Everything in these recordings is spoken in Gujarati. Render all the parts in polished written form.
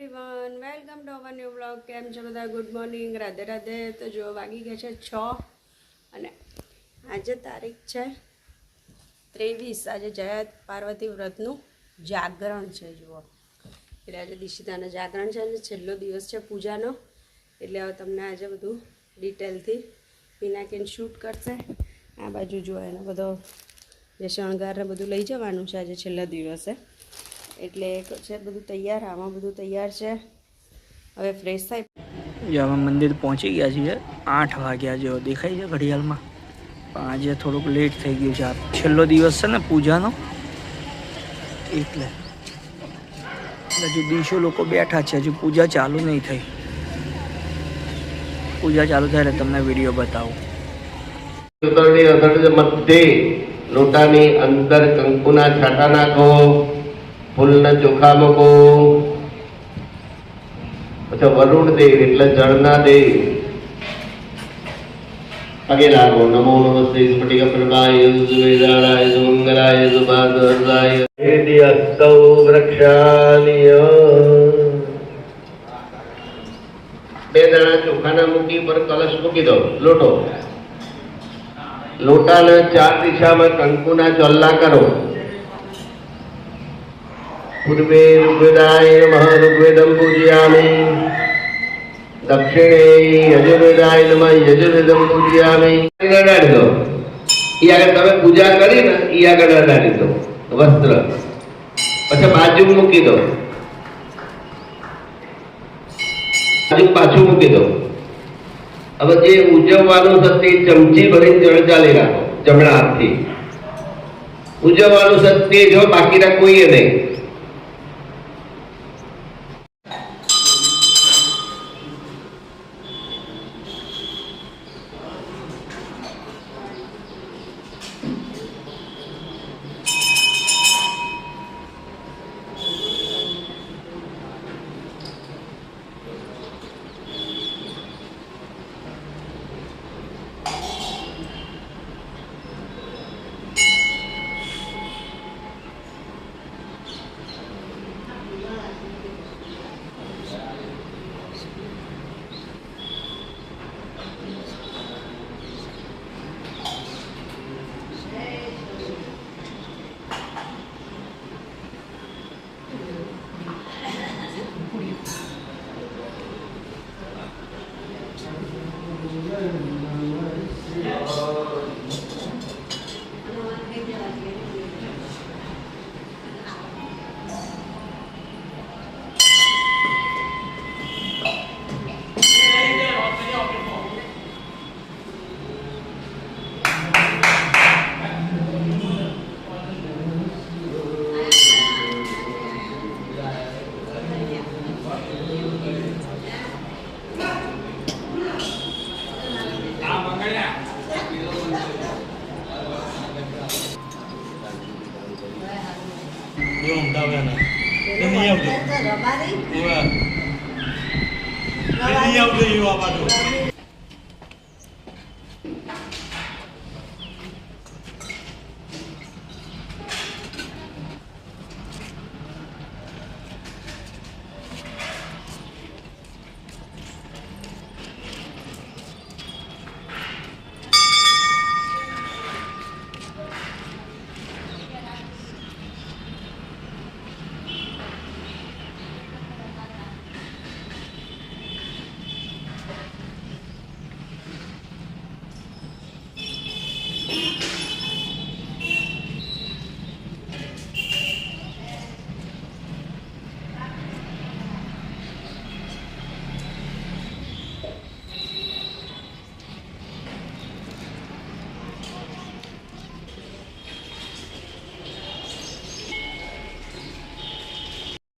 Everyone welcome to our new blog. કેમ છો બધા? Good morning, Radhe Radhe. તો જો વાગી ગયા છે 6 અને આજે તારીખ છે 23. આજે જયા પાર્વતી વ્રતનું જાગરણ છે. જુઓ, એટલે આજે દિશિતાનું જાગરણ છે અને છેલ્લો દિવસ છે પૂજાનો. એટલે હવે તમને આજે બધું ડિટેલથી પિનાકીન શૂટ કરશે. આ બાજુ જો એનો બધો જે શણગારને બધું લઈ જવાનું છે આજે છેલ્લા દિવસે, એટલે છે બધું તૈયાર. આમાં બધું તૈયાર છે. હવે ફ્રેશ થાય. અમે મંદિર પહોંચી ગયા છીએ. 8 વાગ્યા જેવો દેખાય છે ઘડિયાળમાં, પણ આજે થોડુંક લેટ થઈ ગયું છે. આ છેલ્લો દિવસ છે ને પૂજાનો, એટલે હજુ દીશો લોકો બેઠા છે. હજુ પૂજા ચાલુ નહીં થઈ. પૂજા ચાલુ થાય એટલે તમને વિડીયો બતાવું. મધ્યે લોટાની અંદર કંકુના છાંટા નાખો, ફૂલના ચોખા મૂકો. પછી વરુણ દેવ એટલે જળના દેવ પગે લાગો. નમો નમસ્તે સ્ફટિક પ્રભાય સુવેદાળાય સુમંગલાય સુભાદ્વરાય હેતિ અસ્તૌ વૃક્ષાનિય. બે દાણા ચોખાના મૂકી પર કલશ મૂકી દો. લોટો લોટાના 4 દિશામાં કંકુના ચોલ્લા કરો. પૂર્વે ઋગ્વેદાય નમઃ ઋગ્વેદમ પૂજયામિ. દક્ષિણે યજુર્વેદાય નમઃ યજુર્વેદમ પૂજયામિ. અડાડી દો. એ આગળ તમે પૂજા કરી ને એ આગળ અડાડી દો વસ્ત્ર. પછી બાજુ મૂકી દો. બાજુ પાછું મૂકી દો. હવે જે ઉજવવાનું છે તે ચમચી ભરીને જળ ચાલી રાખો. જમણા હાથથી ઉજવવાનું છે તે જો, બાકીના કોઈએ નહીં.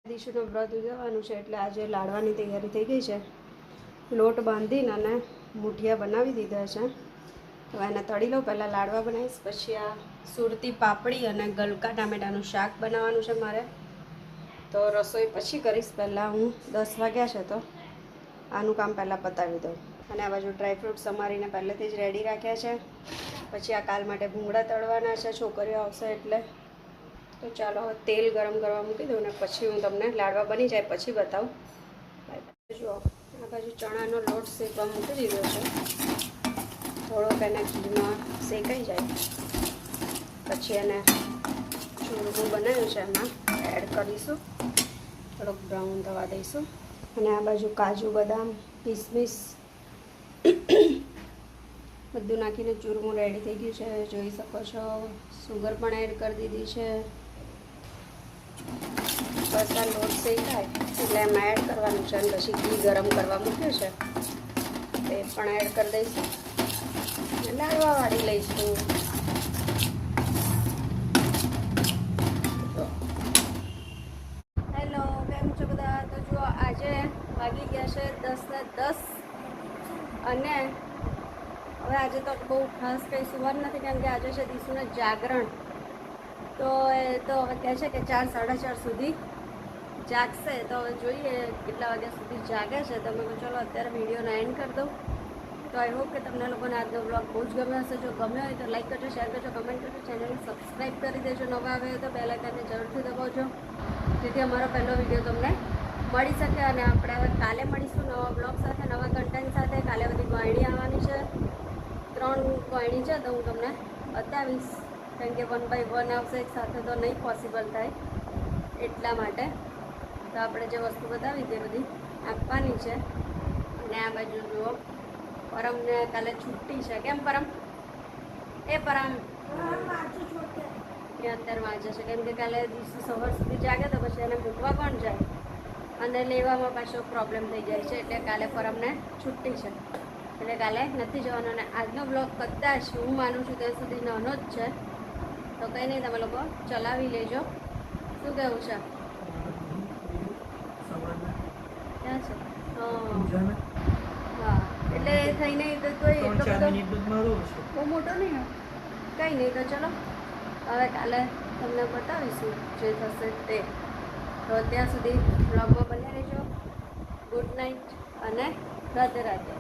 દીશુનું વ્રત ઉજવવાનું છે એટલે આજે લાડવાની તૈયારી થઈ ગઈ છે. લોટ બાંધીને અને મુઠિયા બનાવી દીધા છે. હવે એને તળી લો. પહેલાં લાડવા બનાવીશ, પછી આ સુરતી પાપડી અને ગલકા ટામેટાનું શાક બનાવવાનું છે મારે. તો રસોઈ પછી કરીશ. પહેલાં હું 10 વાગ્યા છે તો આનું કામ પહેલાં પતાવી દઉં. અને આ બાજુ ડ્રાયફ્રૂટ સમારીને પહેલેથી જ રેડી રાખ્યા છે. પછી આ કાલ માટે ભૂંગળા તળવાના છે, છોકરીઓ આવશે એટલે. તો ચાલો હવે તેલ ગરમ કરવા મૂકી દઉં ને પછી હું તમને લાડવા બની જાય પછી બતાવું. જુઓ આ બાજુ ચણાનો લોટ શેકવા મૂકી દીધો છે. થોડોક એને ઘીમાં શેકાઈ જાય પછી એને ચૂરમું બનાવ્યું છે એમાં એડ કરીશું. થોડોક બ્રાઉન થવા દઈશું. અને આ બાજુ કાજુ બદામ કિસમિસ બધું નાખીને ચૂરમું રેડી થઈ ગયું છે. જોઈ શકો છો સુગર પણ એડ કરી દીધી છે. બસ આ લોટ શેકાય એટલે એમાં એડ કરવાનું છે. અને પછી ઘી ગરમ કરવા મૂક્યું છે તે પણ એડ કરી દઈશું. લાડવા વાળી લઈશું. હેલો, કેમ છો બધા? તો જુઓ આજે વાગી ગયા છે 10:10 અને હવે આજે તો બહુ ખાસ કંઈ સુવાનું નથી કેમ કે આજે છે દીશુને જાગરણ. તો એ તો હવે કહે છે કે 4-4:30 સુધી જાગશે. તો હવે જોઈએ કેટલા વાગ્યા સુધી જાગે છે. તો મેં કહું ચલો અત્યારે વિડીયોને એન્ડ કરી દઉં. તો આઈ હોપ કે તમને લોકોને આજનો બ્લોગ બહુ જ ગમ્યો હશે. જો ગમ્યો હોય તો લાઈક કરજો, શેર કરજો, કમેન્ટ કરજો, ચેનલને સબસ્ક્રાઈબ કરી દેજો. નવા આવે તો બેલ આઇકનને જરૂરથી દબાવજો જેથી અમારો પહેલો વિડીયો તમને મળી શકે. અને આપણે હવે કાલે મળીશું નવા બ્લોગ સાથે, નવા કન્ટેન્ટ સાથે. કાલે બધી ગોયણી આવવાની છે. 3 ગોયણી છે તો હું તમને બતાવીશ કેમ કે 1 by 1 આવશે એક સાથે તો નહીં પોસિબલ થાય એટલા માટે. તો આપણે જે વસ્તુ બતાવી તે બધી આપવાની છે. અને આ બાજુ જુઓ પરમને કાલે છુટ્ટી છે. કેમ પરમ? એ પરમ એ અત્યારે વાંચે છે કેમ કે કાલે દિવસે સવાર સુધી જાગે તો પછી એને મૂકવા કોણ જાય અને લેવામાં પાછો પ્રોબ્લેમ થઈ જાય છે. એટલે કાલે પરમને છુટ્ટી છે એટલે કાલે નથી જવાનું. અને આજનો બ્લોગ કદાચ હું માનું છું ત્યાં સુધી નાનો જ છે તો કંઈ નહીં, તમે લોકો ચલાવી લેજો. શું કહેવું છે? ક્યાં છે? હા એટલે થઈ નહીં તો કોઈ એટલો બધો બહુ મોટો નહીં હોય. કંઈ નહીં તો ચલો હવે કાલે તમને બતાવીશું જે થશે તે. તો ત્યાં સુધી બ્લોગમાં બન્યા રહેજો. ગુડ નાઇટ અને રાધે રાધે.